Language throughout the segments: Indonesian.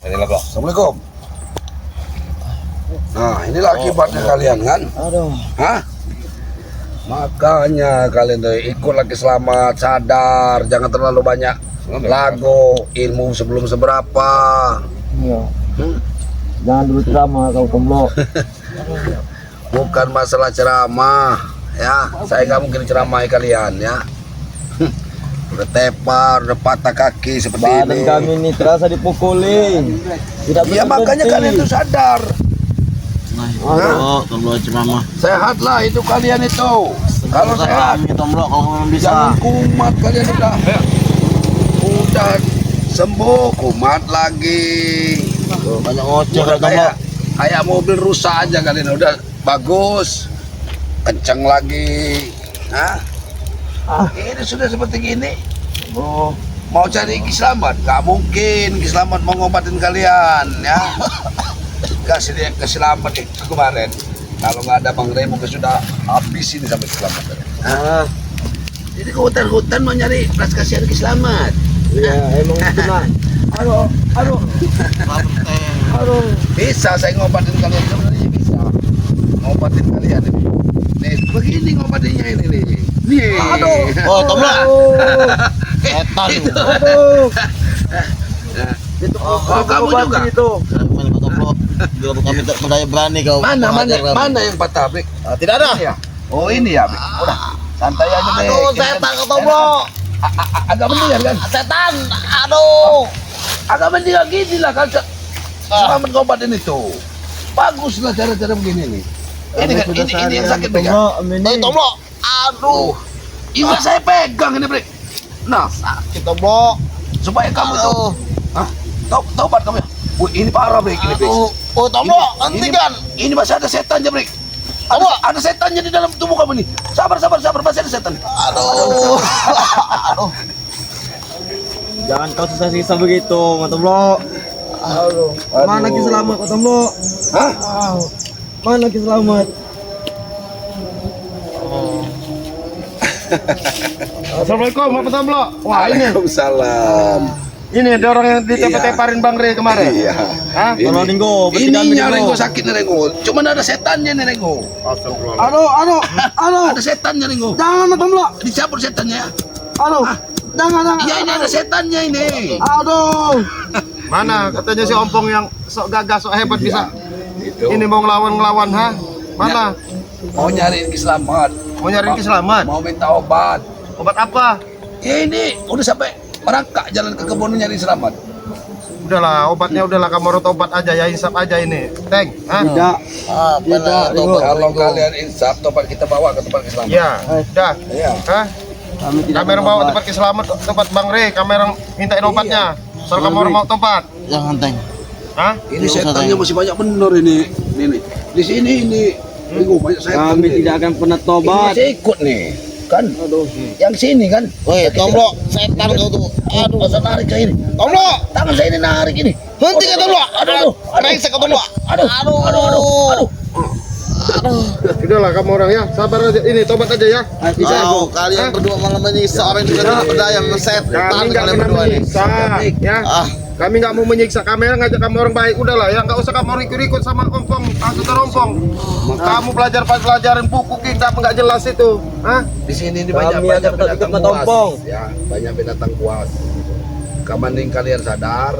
Assalamualaikum. Nah, inilah akibatnya kalian kan? Aduh. Hah? Makanya kalian tuh ikut lagi selamat, sadar, jangan terlalu banyak lagu, ilmu sebelum seberapa. Iya. Jangan dulu ceramah kau Tomlo. Bukan masalah ceramah, ya. Saya nggak mungkin ceramahi kalian, ya. Udah tepar, udah patah kaki seperti Badan ini. kami ini terasa dipukulin. Tidak Ya makanya kalian tuh sadar. Aduh. Tomlo ceramah. Sehat lah itu kalian itu. Kalau sehat, Tomlo kalau belum jangan bisa. kumat kalian udah sembuh, kumat lagi. Banyak ngoceh Udah Tomlo. kayak mobil rusak aja kalian, udah bagus, kenceng lagi. Hah? Ini sudah seperti gini. Oh. Mau cari Kislamat? Gak mungkin Kislamat mau ngobatin kalian, ya. Kasih dia Kislamat itu kemarin. Kalau nggak ada Bang Remo sudah habis ini sampai Kislamat. Jadi ke hutan-hutan mau nyari belas kasihan Kislamat. Iya, emang benar. Aduh. Bisa saya ngobatin kalian, sebenarnya bisa ngobatin kalian ini. Nih, begini ngobatinnya ini nih. Nih. Oh, Tomlo. Setan. Aduh. Itu Oh, kamu juga? Itu. Main kau Tomlo. Bila kami tak berdaya berani kau. Mana yang patah, Brik? Tidak ada. Ini ya? Oh, ini ya, Brik. Udah, santai aja deh. Aduh, setan kau Tomlo. Agak mendingan kan? Setan. Aduh. Agak mendingan gini lah kan. Selamat ngobatin itu. Bagus lah cara-cara begini nih. Ini kan, ini yang sakit Brik ya? Eh, Tomlo. Aduh. Ini saya pegang ini, Brik. Nah, Sakit Tomlo. supaya kamu tuh, hah? Taubat kamu ya? Wih, ini parah, Brik. Ini, Brik. Oh, Tomlo, hentikan. Ini masih ada setannya, Brik. Ada setannya di dalam tubuh kamu nih. Sabar, masih ada setan. Aduh. Aduh. Jangan kau sisa-sisa begitu, Tomlo. Aduh. Mana Ki Selamat, Tomlo? Hah? Mana Ki Selamat? Assalamualaikum Pak Tomlo. Wah ini Waalaikumsalam. ada orang yang ditepar-teparin Bang Rey kemarin. Iya. Hah? Kalau Ringo, Ininya Rengo sakit nih Rengo. Cuman ada setannya nih Rengo. Aduh. Ada setannya Rengo. Jangan Pak Tomlo. Dicabut setannya. Aduh. Jangan. Iya ini ada setannya ini. Aduh. Mana katanya si Ompong yang sok gagah, sok hebat bisa. Itu. Ini mau ngelawan, ha? Mana? Mau nyariin Kiselamat. Mau nyariin Kiselamat? Mau minta obat. Obat apa? Ya ini udah sampai merangkak jalan ke kebun nyari selamat. Udahlah, obatnya udahlah kamu urut obat aja ya, insap aja ini. Teng, ha? Tidak. Tidak, Kalau kalian insaf, tobat kita bawa ke tempat Kiselamat. Ya, udah. Iya. Hah? Kami tidak Kamera mau bawa obat. tempat Kiselamat, tempat Bang Rey, kamera mintain obatnya. Soal kamu orang mau tobat. Jangan, Teng. Hah? Ini setannya masih banyak bener ini. Nih. Di sini ini. Minggu banyak setan. Kami nih. tidak akan pernah Ini tobat. masih ikut nih. Kan? Aduh. Yang sini kan? Woi, Tomlo, setan kau tuh. Aduh, masa narik kayak ini. Tomlo, Tangan saya ini narik ini. hentikan Tomlo. Aduh. Rengsek kau Tomlo. Aduh. Udahlah kamu orang ya, sabar aja. Ini tobat aja ya. Bisa. Oh, kalian berdua malah menyiksa orang juga tidak berdaya, setan Kami nggak kalian pernah berdua ini. menyiksa, ya. Ah, Kami nggak mau menyiksa. Kami ngajak kamu orang baik. Udahlah ya, nggak usah kamu ikut-ikut sama Ompong, Asuta Rompong. Kamu pelajarin buku kita nggak jelas itu. Hah? Di sini ini Kami banyak akan tetap binatang ikut Tompong. buas. Ya, banyak binatang buas. Mending kalian sadar,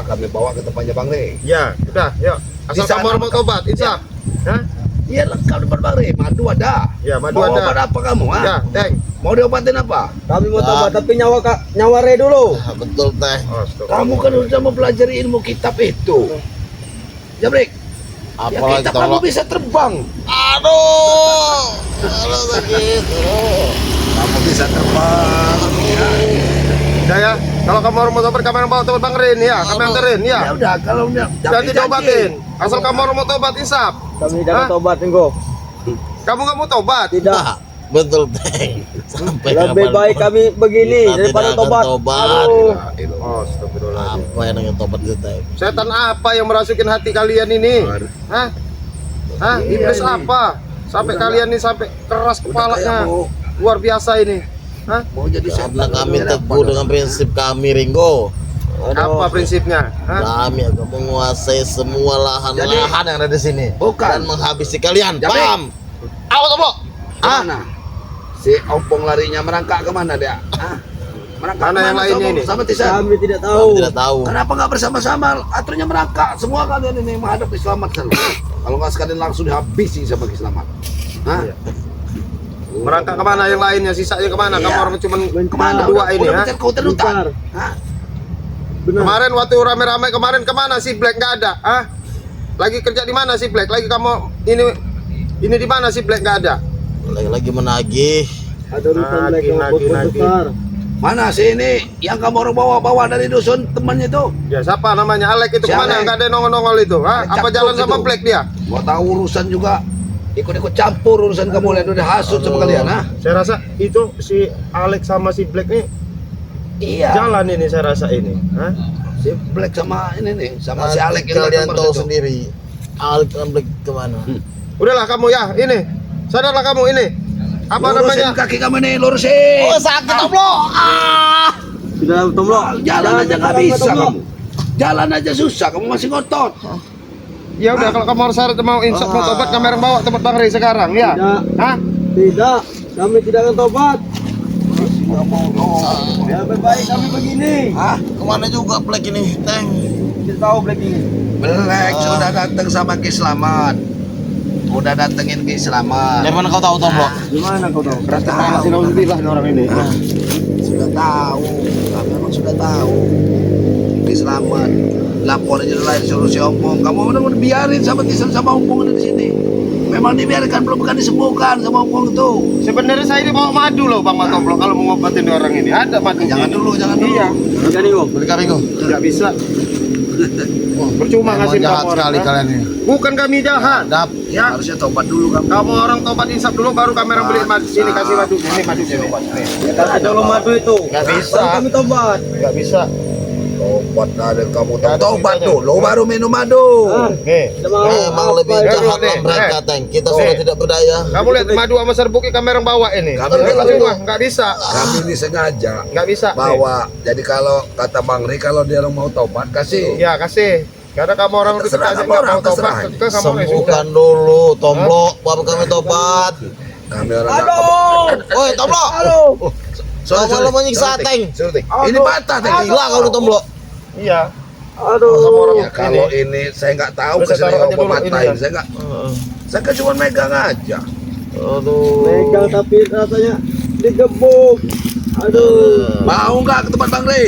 kami bawa ke tempatnya Bang Rey. Ya, udah, yuk. Asal Di sana kamu orang mau tobat, insaf. Hah? Iya lengkap depan Bang Rey, madu ada. Ya, madu Mau ada. obat apa kamu? Ha? Ya, Teng. Mau diobatin apa? Kami mau tobat, tapi nyawa Re dulu. betul Teh. Kamu kan udah mempelajari ilmu kitab itu. Jabrik, ya Apalagi kitab Tomlo. kamu bisa terbang. Aduh, begitu. Kamu bisa terbang. Udah ya, kalau kamu orang mau tobat, kami orang bawa tobat Bang Rin ya. Kami anterin ya. Ya udah, kalau udah Jangan diobatin. Asal kamu orang mau tobat, insaf. Kami tidak Hah? tobat, Ringo. Kamu nggak mau tobat? Tidak. Nah, betul Teh. Sampai Lebih kapan baik kami begini kita daripada tidak akan tobat. tobat. Aduh. Oh, astagfirullahaladzim. Apa yang namanya tobat itu Teh? Setan apa yang merasukin hati kalian ini? Hah? Hah? Iblis apa? Sampai kalian ini sampai keras kepalanya. Luar biasa ini. Hah? mau jadi Karena setan, kami biar apa teguh dong? dengan prinsip kami Ringo. Apa prinsipnya? Hah? Kami akan menguasai semua lahan-lahan yang ada di sini. Bukan. Dan menghabisi kalian. Jadi- Paham? Awas Tomblo. Kemana? Si Ompong larinya merangkak kemana dia? Hah? Merangkak Mana yang kemana, lainnya Ompong? ini? Sama Tisan. Kami tidak Kami tahu. tidak tahu. Kenapa nggak bersama-sama? Aturnya merangkak. Semua kalian ini menghadap Ki Slamet kan. Kalau nggak sekalian langsung dihabisi sama Ki Slamet. Hah? Iya. Merangkak kemana yang lainnya? Sisanya kemana? Kamu Iya. orang cuma Kemana? dua ini Udah ya? mencari ke hutan-hutan. Bentar. Hah? Benar. Kemarin waktu rame-rame kemarin kemana si Black nggak ada? Ah? Lagi kerja di mana si Black? Lagi kamu ini di mana si Black nggak ada? Lagi-lagi menagih. Ada urusan Nagih, Black sama nagih, bos-bos nagih. besar. Mana sih ini yang kamu orang bawa-bawa dari dusun temannya itu? Ya siapa namanya? Alek itu Si kemana? Alek. Nggak ada nongol-nongol itu. Ah? Alek Apa Caktuk jalan sama itu. Black dia? Mau tahu urusan juga ikut-ikut campur urusan kamu lihat udah hasut sama kalian, ha? Saya rasa itu si Alek sama si Black nih Iya. jalan ini saya rasa ini. Hah? Si Black sama ini nih, sama si Alek yang kalian datang tahu baru sendiri. Alek dan Black kemana? Udahlah kamu ya, ini. Sadarlah kamu ini. Apa lurusin namanya? kaki kamu nih, lurusin. Oh sakit Tomblo. Sudah Tomblo. Jalan aja nggak Tomblo. bisa kamu. Jalan aja susah, kamu masih ngotot. Ya udah kalau kamu harus mau insaf mau tobat kamu yang bawa tempat Bang Rey sekarang ya. Tidak. Hah? Tidak. Kami tidak akan tobat. Ya baik kami begini. Hah? Kemana juga Black ini, Teng? Kita tahu Black ini. Black sudah datang sama Ki Slamet. Udah datengin Ki Slamet. Dari mana kau tahu Tomblo? Gimana kau tahu? Sudah tahu. Kasih nauzubillah nih orang ini. Sudah tahu. Kami memang sudah tahu. Ki Slamet. Lapor aja lain suruh si Ompong. Kamu udah biarin sama Tisan sama Ompong ada di sini. Memang dibiarkan belum bukan disembuhkan sama Ompong itu. Sebenarnya saya ini bawa madu loh Bang Matoblo kalau mau ngobatin orang ini. Ada madu. Jangan dulu, jangan dulu. Iya. Jangan nih kok. Beli kami kau. Nggak bisa. Percuma ngasih jahat kamu orang. sekali ha? kalian ini. Bukan kami jahat. Dap. Ya, harusnya tobat dulu kamu. Kamu orang tobat insaf dulu baru kami orang beli madu. Sini kasih madu. Ini madu sini. Kasih dulu madu itu. Nggak bisa. Baru kami tobat. Nggak bisa. Tobat ada kamu Ada tobat ceritanya. dulu baru minum madu. Nih. Tidak mau. Memang Apa lebih itu? jahat Nih, mereka, Teng. Kita sudah Nih. tidak berdaya. Kamu lihat madu sama serbuknya kami orang bawa ini. Kami Nggak lihat bisa. itu. Nggak bisa. Kami ini sengaja Nggak bisa. Nih. bawa. Jadi kalau kata Bang Ri kalau dia orang mau tobat kasih. Ya kasih. Karena kamu orang udah Terserah kita kamu nggak orang, mau tobat, terserah. ke kamu ya sudah. Sembuhkan dulu, Tomblo. Baru kami tobat. Kami orang nggak Aduh. Oi, Tomblo. Aduh. Kamu lo menyiksa, Teng. Ini patah Teng. Gila kau nih, Tomblo. Iya. Aduh. Sama orang Ya kalau ini saya nggak tahu Udah, saya kesini taruh aja mau dulu ini matain. ya. Saya kan cuma megang aja. Aduh. Megang tapi rasanya digebuk. Aduh. Mau nggak ke tempat Bang Ri?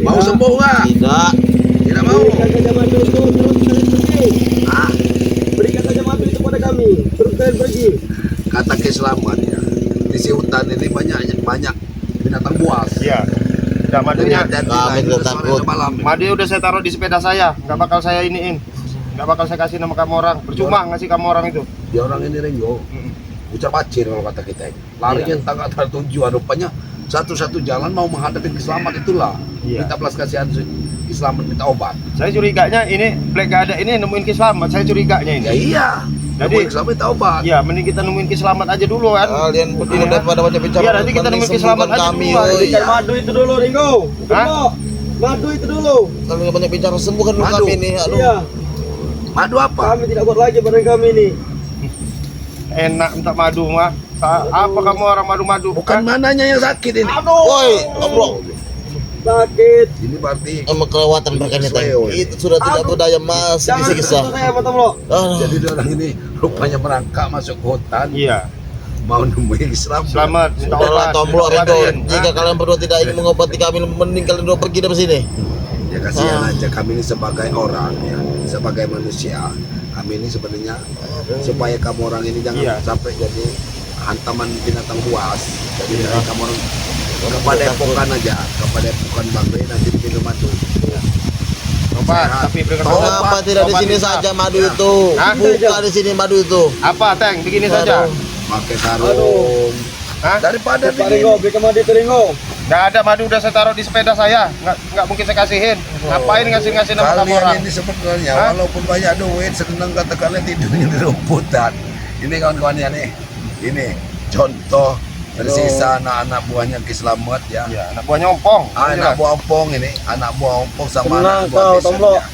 Mau Tidak. sembuh nggak? Tidak. Tidak mau. Berikan saja madu itu terus kalian pergi. Ah, Berikan saja madu itu pada kami. Terus kalian pergi. kata Ki Slamet ya. Di si hutan ini banyak binatang buas. Iya. Udah madunya. Dan Kami tidak takut. malam. Madu udah saya taruh di sepeda saya. Nggak bakal saya iniin. Nggak bakal saya kasih nama kamu orang. Percuma ngasih kamu orang itu. Dia orang ini Ringo. Ucar pacir kalau kata kita ini. Larinya entah nggak tahu tujuan. Rupanya satu-satu jalan mau menghadapi Ki Slamet itulah. Iya. Minta belas kasihan Ki Slamet, minta obat. Saya curiganya ini Black gak ada ini nemuin Ki Slamet. Saya curiganya ini. Ya iya. Jadi- Ki Slamet minta obat. Iya, mending kita nemuin Ki Slamet aja dulu kan. Kalian berdua Iya. daripada banyak bicara. Iya, nanti kita nemuin Ki Slamet aja kami. dulu, Oi. Berikan madu itu dulu Ringo. Ringo. Madu itu dulu. Kalau nggak banyak bicara, sembuhkan dulu Madu. kami ini. Aduh. Iya. Madu apa? Kami tidak kuat lagi badan kami ini. Enak minta madu mah. Apa kamu orang madu-madu? Bukan mananya yang sakit ini. Woi, Tomblo. Sakit. Ini berarti Emang kelewatan mereka nih, Teng. Itu sudah tidak berdaya, masih Jangan bisa-bisa. sentuh saya, Pak Tomlo. Ah. jadi dia orang ini rupanya merangkak masuk ke hutan Iya. mau nemuin Ki Slamet. Selamat. Minta Udahlah, obat. Tomblo, Minta Ringo. obatin. Jika kalian berdua tidak ingin mengobati kami, mending kalian berdua pergi dari sini. Ya kasihan aja kami ini sebagai orang ya, sebagai manusia. Kami ini sebenarnya supaya kamu orang ini jangan Iya. sampai jadi hantaman binatang buas. Jadi kamu orang kepada epokan aja, kepada epokan Bang Ri nanti minum madu. Obat, Sehat. tapi berikan Tobat. obat. Kenapa tidak di Obat sini insaf. saja madu itu? Hah? Buka di sini madu itu. Apa, Teng? Begini saja. Pakai sarung. Aduh. Hah? Daripada Pak Ringo, berikan madu itu Ringo. Nggak ada madu udah saya taruh di sepeda saya. Nggak mungkin saya kasihin. Ngapain ngasih nama kamu orang? Kalian ini sebenarnya Hah? walaupun banyak duit seneng kata kalian tidurnya di rumputan. Ini kawan-kawan ya nih. Ini contoh Tersisa anak-anak buahnya Ki Slamet ya. Ya, anak buahnya ompong. Anak buah ompong ini, anak buah ompong sama Senang anak buah kau, Besan, Tomlo. ya.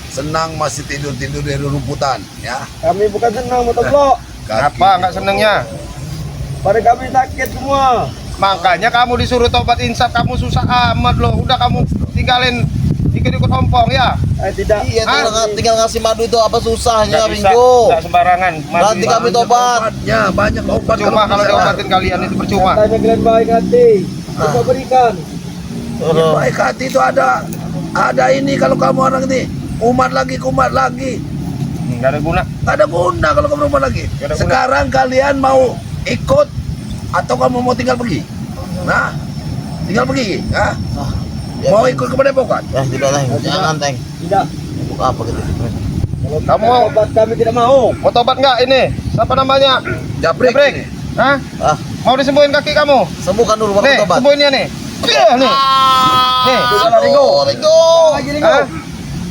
Senang masih tidur-tidur dari rumputan ya. Kami bukan senang Motovlog. Apa nggak senengnya? Pada kami sakit semua. Makanya kamu disuruh tobat insaf, kamu susah amat loh. Udah kamu tinggalin ikut-ikut ompong ya. Tidak. Iya, tinggal ngasih madu itu apa susahnya, Nggak bisa, Ringo? nggak sembarangan. Nanti kami tobat. Obatnya banyak obat. Percuma kalau bisa. diobatin kalian itu percuma. Tanya kalian baik hati. Coba berikan. Ya, baik hati itu ada ini kalau kamu orang ini kumat lagi. Nggak ada guna. Nggak ada guna kalau kamu umat lagi. Nggak ada guna. Sekarang kalian mau ikut atau kamu mau tinggal pergi? Nah, tinggal pergi, ya? Mau ikut ke Padepokan? Ya, tidak lah, jangan, Teng. Tidak. Buka apa gitu? Kamu mau Obat kami tidak mau. tobat nggak ini? Siapa namanya? Jabrik. Jabrik. Hah? Ah, Mau disembuhin kaki kamu? sembuhkan dulu baru Nih, tobat. sembuhin dia nih. Nih. Nih. Ringo. Hah?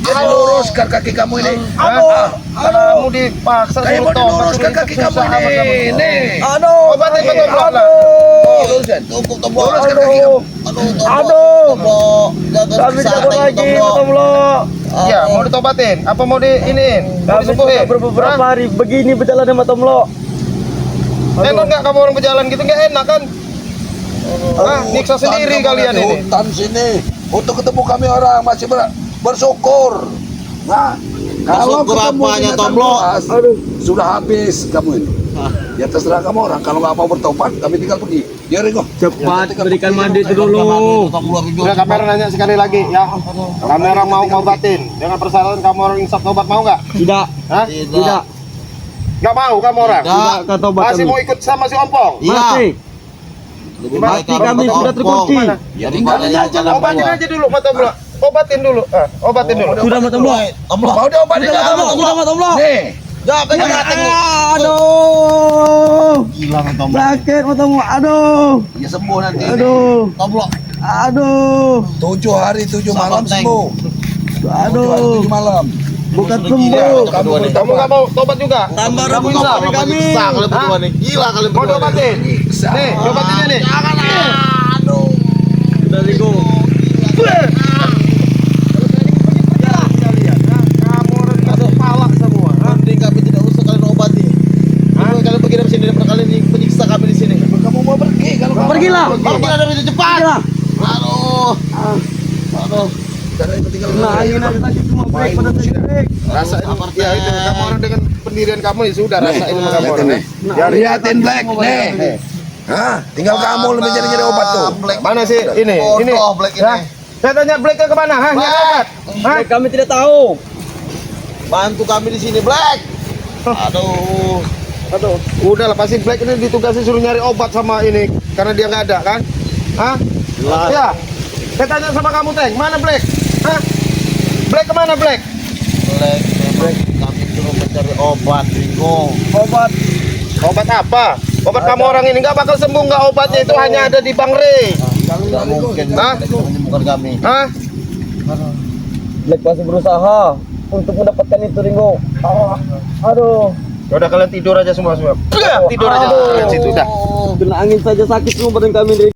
Jadi luruskan kaki kamu ini. Hah? Kamu dipaksa Kamu suruh tobat, diluruskan suruh kaki susah kamu amat kamu. ini. Nih. Aduh. Obatin betul lah. Luruskan. Cukup, Tomlo. Luruskan kaki kamu. Aduh, Tomlo. Jangan Kami disana, takut lagi Tomlo. Motovlog. Ya, mau ditobatin? Apa mau diiniin? Mau Kami disembuhin? sudah beberapa hari begini berjalan sama Motovlog. Enak nggak kamu orang berjalan gitu? Nggak enak kan? Hah? Nyiksa sendiri Hutan, kalian kamu ada ini. Hutan sini. Untuk ketemu kami orang masih bersyukur. Nah, kalau Bersyukur ketemu apanya, binatang Tomlo? buas, sudah habis kamu ini. Ya terserah kamu orang. Kalau nggak mau bertobat, kami tinggal pergi. Ya Ringo. Cepat berikan mandi itu dulu. Udah kamera nanya sekali lagi ya. Kami orang mau ngobatin. Dengan persyaratan kamu orang insaf tobat mau nggak? Tidak. Hah? Tidak. Nggak mau kamu orang? Tidak. Kata obat Masih kami. mau ikut sama si Ompong? Iya. Masih. Lebih Mati baik kami kalau sudah ompong. terkunci. Mana? Ya tinggalin aja lah. Obatin aja dulu mata bro. Obatin dulu. Obatin dulu. Sudah Motovlog. Tomlo. Mau diobatin kamu? Sudah Motovlog. Nih. Ya, pegang hati. Aduh. Gila kan, Tomlo. Sakit Motovlog. Aduh. Ya sembuh nanti. ini. Aduh. Tomlo. Aduh. 7 hari 7 malam Sama, Teng. sembuh. 7 hari Aduh. 7 malam. Bukan Sudah gila, sembuh. kamu berdua nih. Kamu nggak mau tobat juga? Tambah Kamu rambut insaf, kami. nyiksa kalian berdua nih. Gila kalian Mau berdua nih. diobatin? Nyiksa. Nih, diobatinnya nih. Jangan, aduh. Sudah Ringo. Kamu orang kasih palak semua. Mending kami tidak usah kalian obati. Kalian pergi dari sini daripada kalian menyiksa kami di sini. Kamu mau pergi kalau kamu Pergilah. Pergilah dari sini cepat. Pergilah. Aduh. Aduh. Jangan tinggal Nah, angin aja tadi semua break pada break. Rasain. Ya itu kamu orang dengan pendirian kamu ini sudah rasain sama kamu orang nih. Ya liatin Black nih. Hah, tinggal kamu lebih nyari obat tuh. Black. Mana sih ini? Ini. Bodoh, Black Hah? ini. Saya tanya Black ke mana? Hah? Nyari obat. Hah? Break kami tidak tahu. Bantu kami di sini, Black. Aduh. Aduh, udah lah pasti Black ini ditugasi suruh nyari obat sama ini karena dia nggak ada kan? Hah? Jelas. Ya. Saya tanya sama kamu Teng, mana Black? Hah? Black kemana Black? Black, memang kami suruh mencari obat, Ringo. Obat. Obat apa? Obat kamu orang ini nggak bakal sembuh nggak obatnya itu hanya ada di Bang Rey. Tidak mungkin Hah? menyembuhkan kami. Hah? Black masih berusaha untuk mendapatkan itu Ringo. Aduh. Ya udah kalian tidur aja semua. Tidur aja. Kalian situ udah. Kena angin saja sakit semua badan kami.